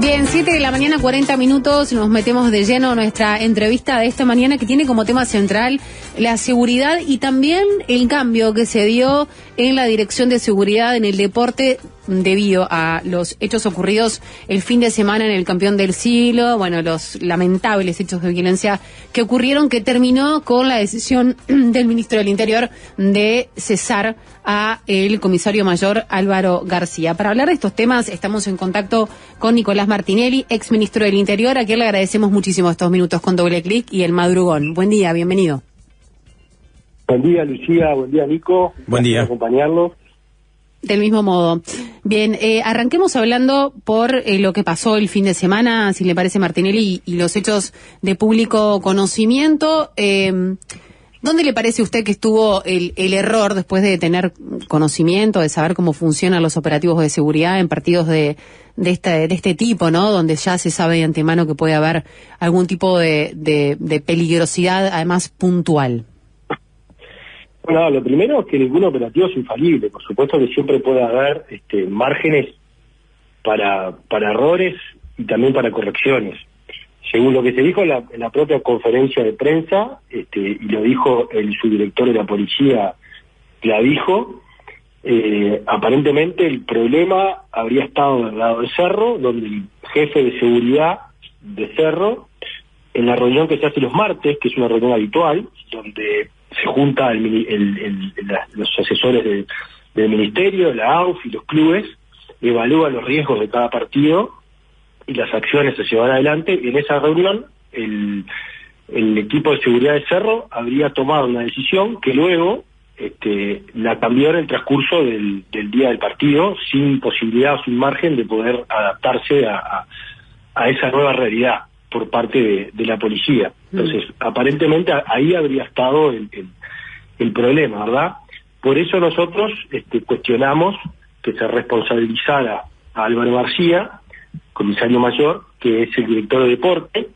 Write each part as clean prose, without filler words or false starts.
Bien, 7 de la mañana, 40 minutos, nos metemos de lleno a nuestra entrevista de esta mañana que tiene como tema central la seguridad y también el cambio que se dio en la dirección de seguridad en el deporte debido a los hechos ocurridos el fin de semana en el Campeón del Siglo, bueno, los lamentables hechos de violencia que ocurrieron, que terminó con la decisión del ministro del Interior de cesar a el comisario mayor Álvaro García. Para hablar de estos temas estamos en contacto con Nicolás Martinelli, ex ministro del Interior, a quien le agradecemos muchísimo estos minutos con Doble Clic y El Madrugón. Buen día, bienvenido. Buen día, Lucía, buen día, Nico. Buen día. Acompañarlos. Del mismo modo. Bien, arranquemos hablando por lo que pasó el fin de semana, si le parece, Martinelli, y los hechos de público conocimiento. ¿Dónde le parece a usted que estuvo el error después de tener conocimiento, de saber cómo funcionan los operativos de seguridad en partidos de este tipo, ¿no? Donde ya se sabe de antemano que puede haber algún tipo de peligrosidad, además puntual. Bueno, lo primero es que ningún operativo es infalible. Por supuesto que siempre puede haber márgenes para errores y también para correcciones. Según lo que se dijo en la propia conferencia de prensa, y lo dijo el subdirector de la policía, Clavijo, aparentemente el problema habría estado del lado de Cerro, donde el jefe de seguridad de Cerro, en la reunión que se hace los martes, que es una reunión habitual, donde se juntan los asesores del ministerio, la AUF y los clubes, evalúan los riesgos de cada partido y las acciones a llevar adelante. En esa reunión el equipo de seguridad de Cerro habría tomado una decisión que luego la cambió en el transcurso del día del partido, sin posibilidad o sin margen de poder adaptarse a esa nueva realidad por parte de la policía. Entonces, aparentemente ahí habría estado el problema, ¿verdad? Por eso nosotros cuestionamos que se responsabilizara a Álvaro García, comisario mayor, que es el director de deporte,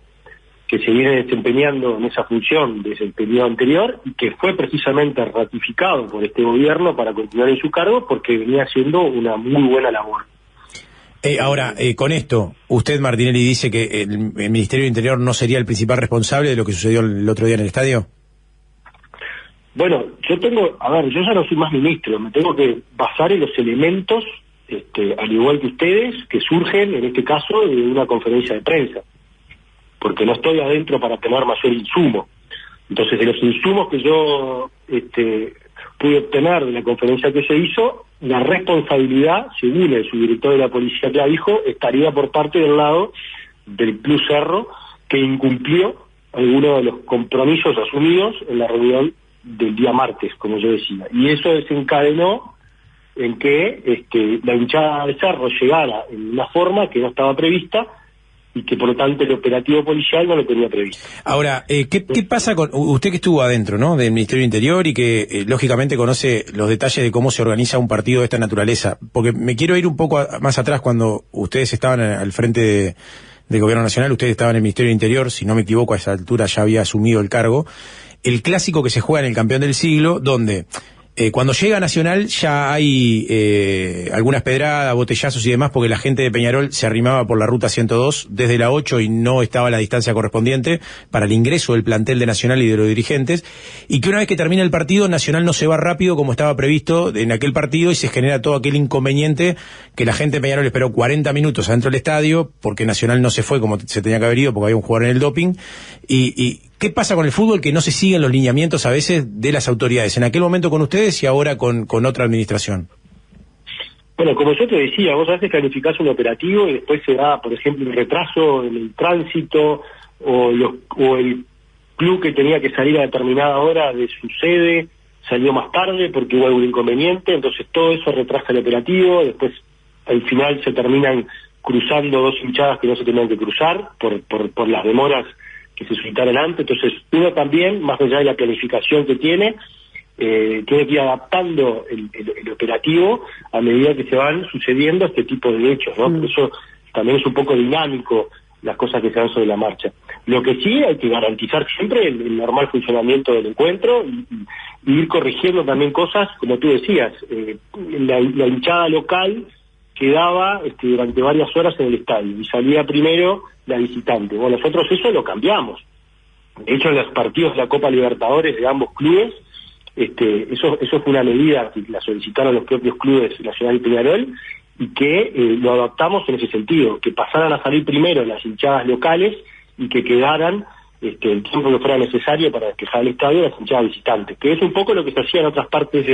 que se viene desempeñando en esa función desde el periodo anterior y que fue precisamente ratificado por este gobierno para continuar en su cargo porque venía haciendo una muy buena labor. Ahora, con esto, usted, Martinelli, dice que el Ministerio del Interior no sería el principal responsable de lo que sucedió el otro día en el estadio. Bueno, yo ya no soy más ministro, me tengo que basar en los elementos, al igual que ustedes, que surgen, en este caso, de una conferencia de prensa, porque no estoy adentro para tener mayor insumo. Entonces, de los insumos que yo pude obtener de la conferencia que se hizo, la responsabilidad, según el subdirector de la policía que dijo, estaría por parte del lado del Club Cerro, que incumplió algunos de los compromisos asumidos en la reunión del día martes, como yo decía. Y eso desencadenó en que la hinchada de Cerro llegara en una forma que no estaba prevista y que por lo tanto el operativo policial no lo tenía previsto. Ahora, ¿qué pasa con usted que estuvo adentro, ¿no?, del Ministerio del Interior y que lógicamente conoce los detalles de cómo se organiza un partido de esta naturaleza? Porque me quiero ir un poco más atrás, cuando ustedes estaban al frente del Gobierno Nacional, ustedes estaban en el Ministerio del Interior, si no me equivoco, a esa altura ya había asumido el cargo. El clásico que se juega en el Campeón del Siglo, donde cuando llega Nacional ya hay algunas pedradas, botellazos y demás, porque la gente de Peñarol se arrimaba por la ruta 102 desde la 8 y no estaba a la distancia correspondiente para el ingreso del plantel de Nacional y de los dirigentes, y que una vez que termina el partido, Nacional no se va rápido como estaba previsto en aquel partido y se genera todo aquel inconveniente que la gente de Peñarol esperó 40 minutos adentro del estadio porque Nacional no se fue como se tenía que haber ido porque había un jugador en el doping. Y ¿qué pasa con el fútbol que no se siguen los lineamientos a veces de las autoridades? En aquel momento con ustedes y ahora con otra administración. Bueno, como yo te decía, vos a veces planificás un operativo y después se da, por ejemplo, un retraso en el tránsito o el club que tenía que salir a determinada hora de su sede salió más tarde porque hubo algún inconveniente, entonces todo eso retrasa el operativo, después al final se terminan cruzando dos hinchadas que no se tenían que cruzar por las demoras que se suscitaron antes. Entonces uno también, más allá de la planificación que tiene que ir adaptando el operativo a medida que se van sucediendo este tipo de hechos, ¿no? Por eso también es un poco dinámico las cosas que se dan sobre la marcha. Lo que sí hay que garantizar siempre el normal funcionamiento del encuentro y ir corrigiendo también cosas, como tú decías, la hinchada local quedaba durante varias horas en el estadio y salía primero la visitante. Bueno, nosotros eso lo cambiamos. De hecho, en los partidos de la Copa Libertadores de ambos clubes, eso fue una medida que la solicitaron los propios clubes Nacional y Peñarol, y que lo adaptamos en ese sentido, que pasaran a salir primero las hinchadas locales y que quedaran el tiempo que fuera necesario para despejar el estadio las hinchadas visitantes, que es un poco lo que se hacía en otras partes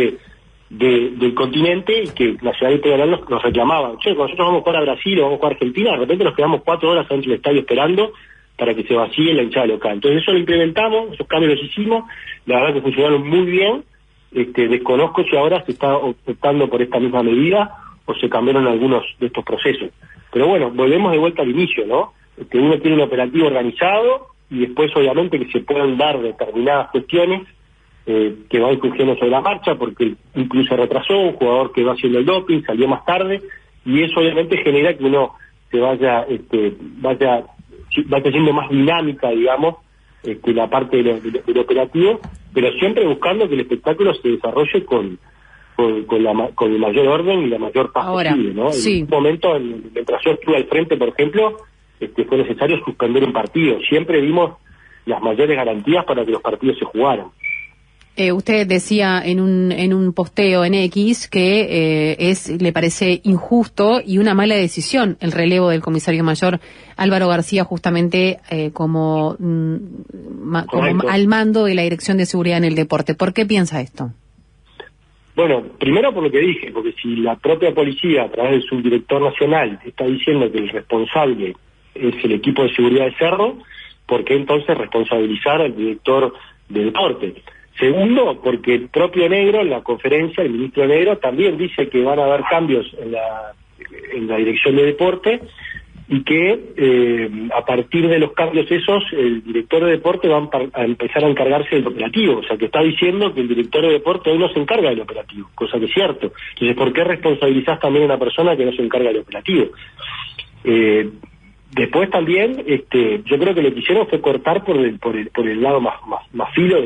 del continente, y que Nacional y Peñarol nos reclamaban. Che, cuando nosotros vamos a jugar a Brasil o vamos a jugar a Argentina, de repente nos quedamos 4 horas dentro del estadio esperando para que se vacíe la hinchada local. Entonces eso lo implementamos, esos cambios los hicimos, la verdad que funcionaron muy bien. Desconozco si ahora se está optando por esta misma medida o se cambiaron algunos de estos procesos. Pero bueno, volvemos de vuelta al inicio, ¿no? Uno tiene un operativo organizado y después obviamente que se puedan dar determinadas cuestiones que van surgiendo sobre la marcha, porque incluso se retrasó un jugador que va haciendo el doping, salió más tarde, y eso obviamente genera que uno se vaya siendo más dinámica, digamos, la parte del operativo, pero siempre buscando que el espectáculo se desarrolle con el mayor orden y la mayor paz posible, ¿no? Sí. En un momento, mientras yo estuve al frente, por ejemplo, fue necesario suspender un partido. Siempre dimos las mayores garantías para que los partidos se jugaran. Usted decía en un posteo en X que le parece injusto y una mala decisión el relevo del comisario mayor Álvaro García justamente como al mando de la Dirección de Seguridad en el Deporte. ¿Por qué piensa esto? Bueno, primero por lo que dije, porque si la propia policía a través del subdirector nacional está diciendo que el responsable es el equipo de seguridad de Cerro, ¿por qué entonces responsabilizar al director de deporte? Segundo, porque el propio Negro, en la conferencia, el ministro Negro, también dice que van a haber cambios en la dirección de deporte y que a partir de los cambios esos, el director de deporte va a empezar a encargarse del operativo. O sea, que está diciendo que el director de deporte hoy no se encarga del operativo, cosa que es cierto. Entonces, ¿por qué responsabilizás también a una persona que no se encarga del operativo? Después también, yo creo que lo que hicieron fue cortar por el lado más filo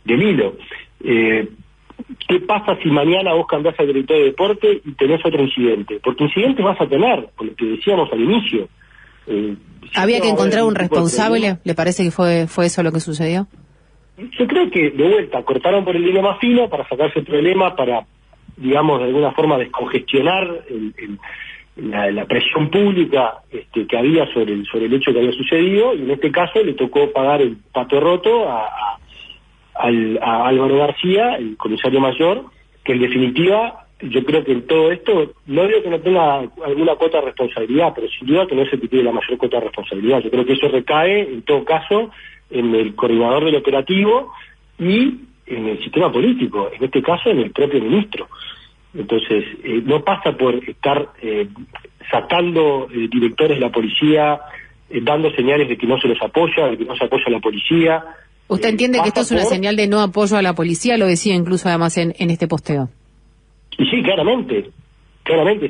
del hilo. ¿Qué pasa si mañana vos cambiás al director de deporte y tenés otro incidente? Porque incidentes vas a tener, por lo que decíamos al inicio. ¿Había que encontrar un responsable? ¿Le parece que fue eso lo que sucedió? Yo creo que, de vuelta, cortaron por el hilo más fino para sacarse el problema, para, digamos, de alguna forma descongestionar la presión pública que había sobre el hecho que había sucedido, y en este caso le tocó pagar el pato roto a Álvaro García, el comisario mayor, que en definitiva, yo creo que en todo esto, no digo que no tenga alguna cuota de responsabilidad, pero sin duda que no es el que tiene la mayor cuota de responsabilidad. Yo creo que eso recae, en todo caso, en el coordinador del operativo y en el sistema político, en este caso en el propio ministro. Entonces, no pasa por estar sacando directores de la policía, dando señales de que no se los apoya, de que no se apoya a la policía. ¿Usted entiende que esto es una señal de no apoyo a la policía? Lo decía incluso además en este posteo. Y sí, claramente,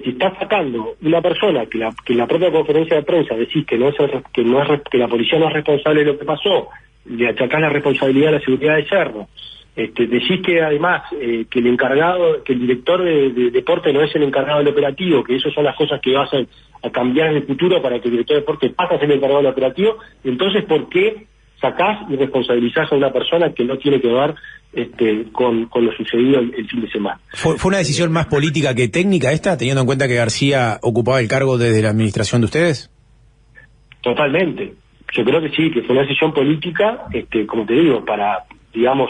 si está sacando una persona que en la propia conferencia de prensa decís que la policía no es responsable de lo que pasó, le achacás la responsabilidad a la seguridad de Cerro, decís que además que el director de deporte no es el encargado del operativo, que esas son las cosas que vas a cambiar en el futuro para que el director de deporte pase a ser el encargado del operativo, entonces ¿por qué sacás y responsabilizás a una persona que no tiene que ver con lo sucedido el fin de semana? ¿Fue una decisión más política que técnica esta, teniendo en cuenta que García ocupaba el cargo desde la administración de ustedes? Totalmente. Yo creo que sí, que fue una decisión política, como te digo, para, digamos,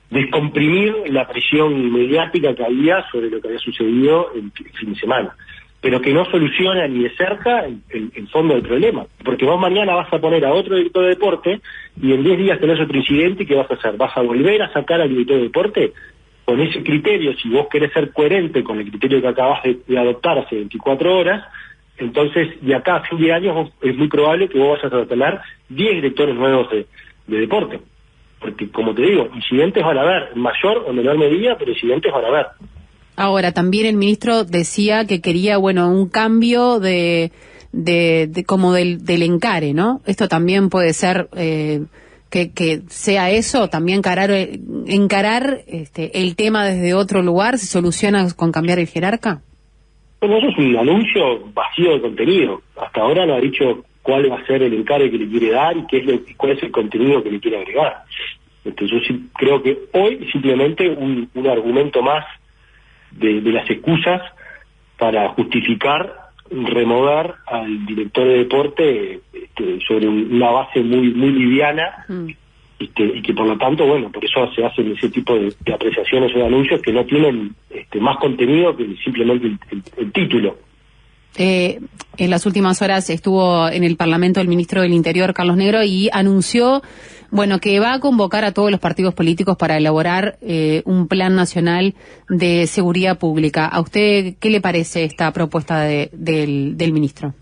descomprimir la presión mediática que había sobre lo que había sucedido el fin de semana, pero que no soluciona ni de cerca el fondo del problema, porque vos mañana vas a poner a otro director de deporte y en 10 días tenés otro incidente, y ¿qué vas a hacer? ¿Vas a volver a sacar al director de deporte? Con ese criterio, si vos querés ser coherente con el criterio que acabas de adoptar hace 24 horas, entonces de acá a fin de año es muy probable que vos vayas a tener 10 directores nuevos de deporte, porque como te digo, incidentes van a haber, en mayor o menor medida, pero incidentes van a haber. Ahora, también el ministro decía que quería, un cambio de como del encare, ¿no? Esto también puede ser que sea eso, también encarar el tema desde otro lugar, ¿se soluciona con cambiar el jerarca? Bueno, eso es un anuncio vacío de contenido. Hasta ahora no ha dicho cuál va a ser el encargue que le quiere dar y cuál es el contenido que le quiere agregar. Entonces yo sí creo que hoy simplemente un argumento más de las excusas para justificar remover al director de deporte sobre una base muy liviana y que por lo tanto, bueno, por eso se hacen ese tipo de apreciaciones o de anuncios que no tienen más contenido que simplemente el título. En las últimas horas estuvo en el Parlamento el ministro del Interior, Carlos Negro, y anunció, bueno, que va a convocar a todos los partidos políticos para elaborar un plan nacional de seguridad pública. ¿A usted qué le parece esta propuesta del ministro?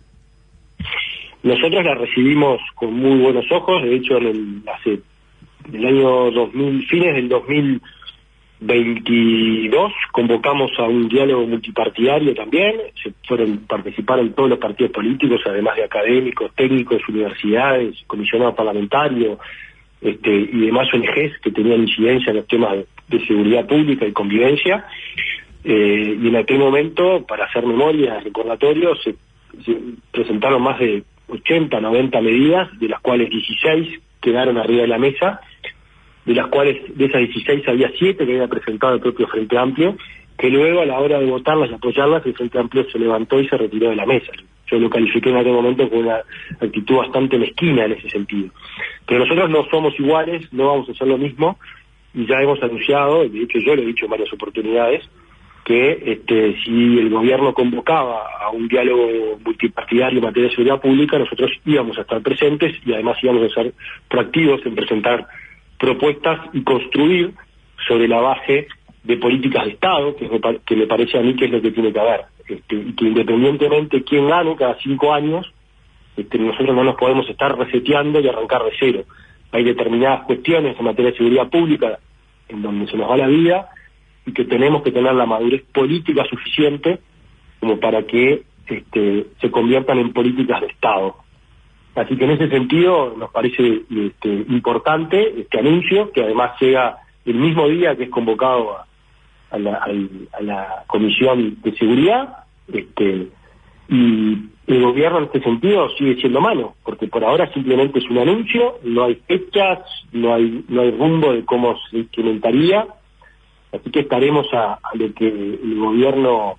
Nosotros la recibimos con muy buenos ojos. De hecho, hace el año 2000, fines del 2022, convocamos a un diálogo multipartidario también. Participaron todos los partidos políticos, además de académicos, técnicos, universidades, comisionados parlamentarios y demás ONGs que tenían incidencia en los temas de seguridad pública y convivencia. Y en aquel momento, para hacer memoria, recordatorios, se presentaron más de 80, 90 medidas, de las cuales 16 quedaron arriba de la mesa, de las cuales de esas 16 había 7 que había presentado el propio Frente Amplio, que luego a la hora de votarlas y apoyarlas el Frente Amplio se levantó y se retiró de la mesa. Yo lo califiqué en aquel momento con una actitud bastante mezquina en ese sentido. Pero nosotros no somos iguales, no vamos a hacer lo mismo, y ya hemos anunciado, de hecho yo lo he dicho en varias oportunidades, que si el gobierno convocaba a un diálogo multipartidario en materia de seguridad pública, nosotros íbamos a estar presentes y además íbamos a ser proactivos en presentar propuestas y construir sobre la base de políticas de Estado, que me parece a mí que es lo que tiene que haber, y que independientemente quién gane cada 5 años, nosotros no nos podemos estar reseteando y arrancar de cero. Hay determinadas cuestiones en materia de seguridad pública en donde se nos va la vida y que tenemos que tener la madurez política suficiente como para que se conviertan en políticas de Estado. Así que en ese sentido nos parece importante este anuncio, que además llega el mismo día que es convocado a la Comisión de Seguridad, y el gobierno en este sentido sigue siendo malo, porque por ahora simplemente es un anuncio, no hay fechas, no hay rumbo de cómo se implementaría, así que estaremos a lo que el gobierno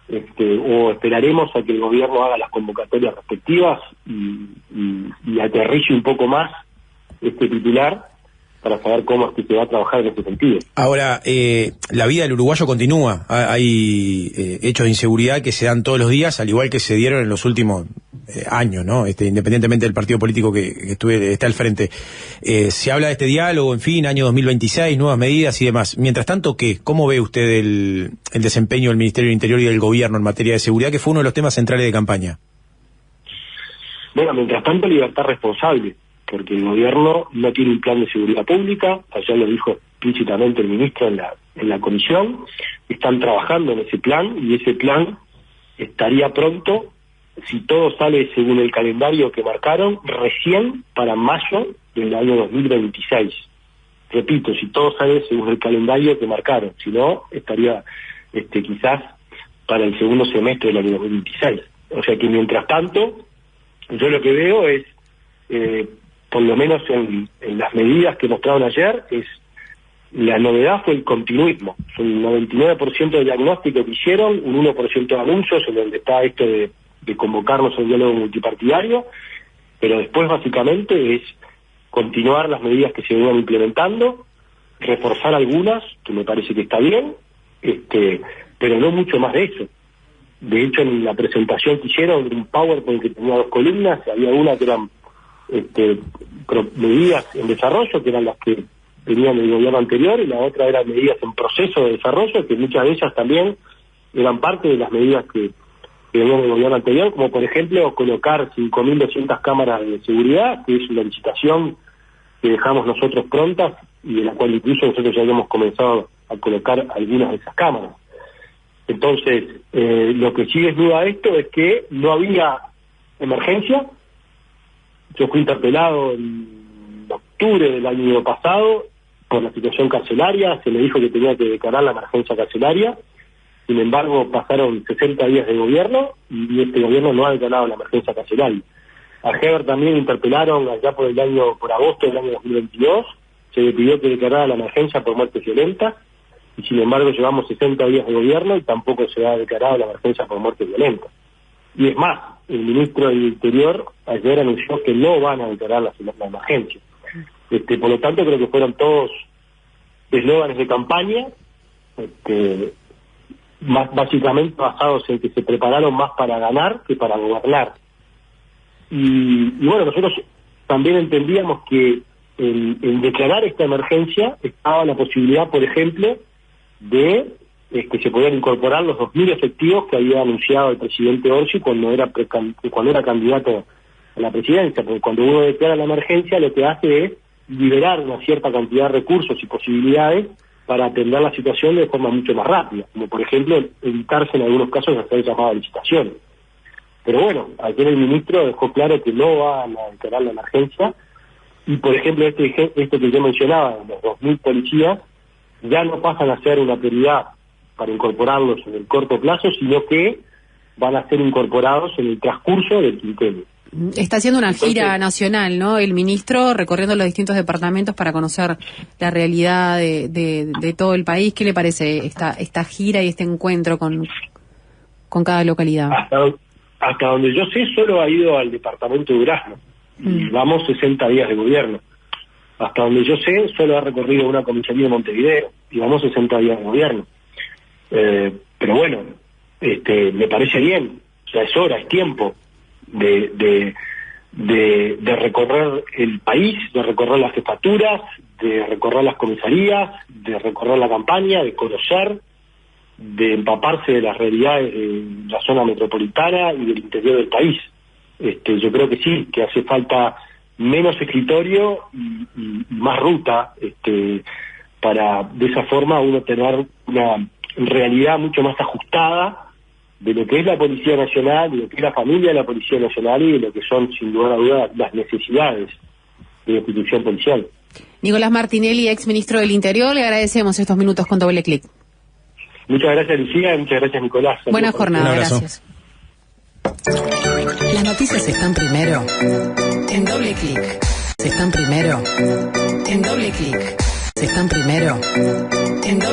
o esperaremos a que el gobierno haga las convocatorias respectivas y aterrice un poco más este titular para saber cómo es que se va a trabajar en este sentido. Ahora, la vida del uruguayo continúa. Hay hechos de inseguridad que se dan todos los días, al igual que se dieron en los últimos años, ¿no? Independientemente del partido político que está al frente. Se habla de este diálogo, en fin, año 2026, nuevas medidas y demás. Mientras tanto, ¿cómo ve usted el desempeño del Ministerio del Interior y del Gobierno en materia de seguridad, que fue uno de los temas centrales de campaña? Bueno, mientras tanto, libertad responsable, porque el gobierno no tiene un plan de seguridad pública, ayer lo dijo explícitamente el ministro en la comisión, están trabajando en ese plan y ese plan estaría pronto, si todo sale según el calendario que marcaron, recién para mayo del año 2026. Repito, si todo sale según el calendario que marcaron, si no, estaría quizás para el segundo semestre del año 2026. O sea que mientras tanto, yo lo que veo es, por lo menos en las medidas que mostraron ayer, la novedad fue el continuismo. Un 99% de diagnóstico que hicieron, un 1% de anuncios en donde está esto de convocarnos a un diálogo multipartidario, pero después básicamente es continuar las medidas que se venían implementando, reforzar algunas, que me parece que está bien, pero no mucho más de eso. De hecho, en la presentación que hicieron, un PowerPoint que tenía 2 columnas, había una que eran medidas en desarrollo, que eran las que venían del gobierno anterior, y la otra eran medidas en proceso de desarrollo, que muchas de ellas también eran parte de las medidas que venían del gobierno anterior, como por ejemplo colocar 5.200 cámaras de seguridad, que es una licitación que dejamos nosotros prontas y de la cual incluso nosotros ya habíamos comenzado a colocar algunas de esas cámaras. Entonces, lo que sí es duda de esto es que no había emergencia. Yo fui interpelado en octubre del año pasado por la situación carcelaria, se me dijo que tenía que declarar la emergencia carcelaria, Sin embargo, pasaron 60 días de gobierno y este gobierno no ha declarado la emergencia carcelaria. A Heber también interpelaron allá por agosto del año 2022, se le pidió que declarara la emergencia por muertes violentas, y sin embargo llevamos 60 días de gobierno y tampoco se ha declarado la emergencia por muertes violentas. Y es más, el ministro del Interior ayer anunció que no van a declarar la emergencia. Por lo tanto, creo que fueron todos eslóganes de campaña, más básicamente basados en que se prepararon más para ganar que para gobernar. Y bueno, nosotros también entendíamos que en declarar esta emergencia estaba la posibilidad, por ejemplo, de que se podían incorporar los 2.000 efectivos que había anunciado el presidente Orsi cuando era candidato a la presidencia, porque cuando uno declara la emergencia lo que hace es liberar una cierta cantidad de recursos y posibilidades para atender la situación de forma mucho más rápida, como por ejemplo evitarse en algunos casos hacer llamada a licitación. Pero bueno, ayer el ministro dejó claro que no van a declarar la emergencia y por ejemplo esto que yo mencionaba, los 2.000 policías, ya no pasan a ser una prioridad para incorporarlos en el corto plazo, sino que van a ser incorporados en el transcurso del quinquenio. Está haciendo una gira nacional, ¿no? El ministro recorriendo los distintos departamentos para conocer la realidad de todo el país. ¿Qué le parece esta gira y este encuentro con cada localidad? Hasta donde yo sé, solo ha ido al departamento de Durazno. Y vamos 60 días de gobierno. Hasta donde yo sé, solo ha recorrido una comisaría de Montevideo. Y vamos 60 días de gobierno. Pero bueno, me parece bien. O sea, es hora, es tiempo de recorrer el país, de recorrer las jefaturas, de recorrer las comisarías, de recorrer la campaña, de conocer, de empaparse de las realidades de la zona metropolitana y del interior del país. Yo creo que sí, que hace falta menos escritorio y más ruta, para de esa forma uno tener una realidad mucho más ajustada de lo que es la Policía Nacional, de lo que es la familia de la Policía Nacional y de lo que son, sin lugar a dudas, las necesidades de la institución policial. Nicolás Martinelli, ex ministro del Interior, le agradecemos estos minutos con Doble Clic. Muchas gracias, Lucía, y muchas gracias, Nicolás. Buena jornada, gracias. Las noticias están primero en Doble Clic. Están primero en Doble Clic. Están primero en Doble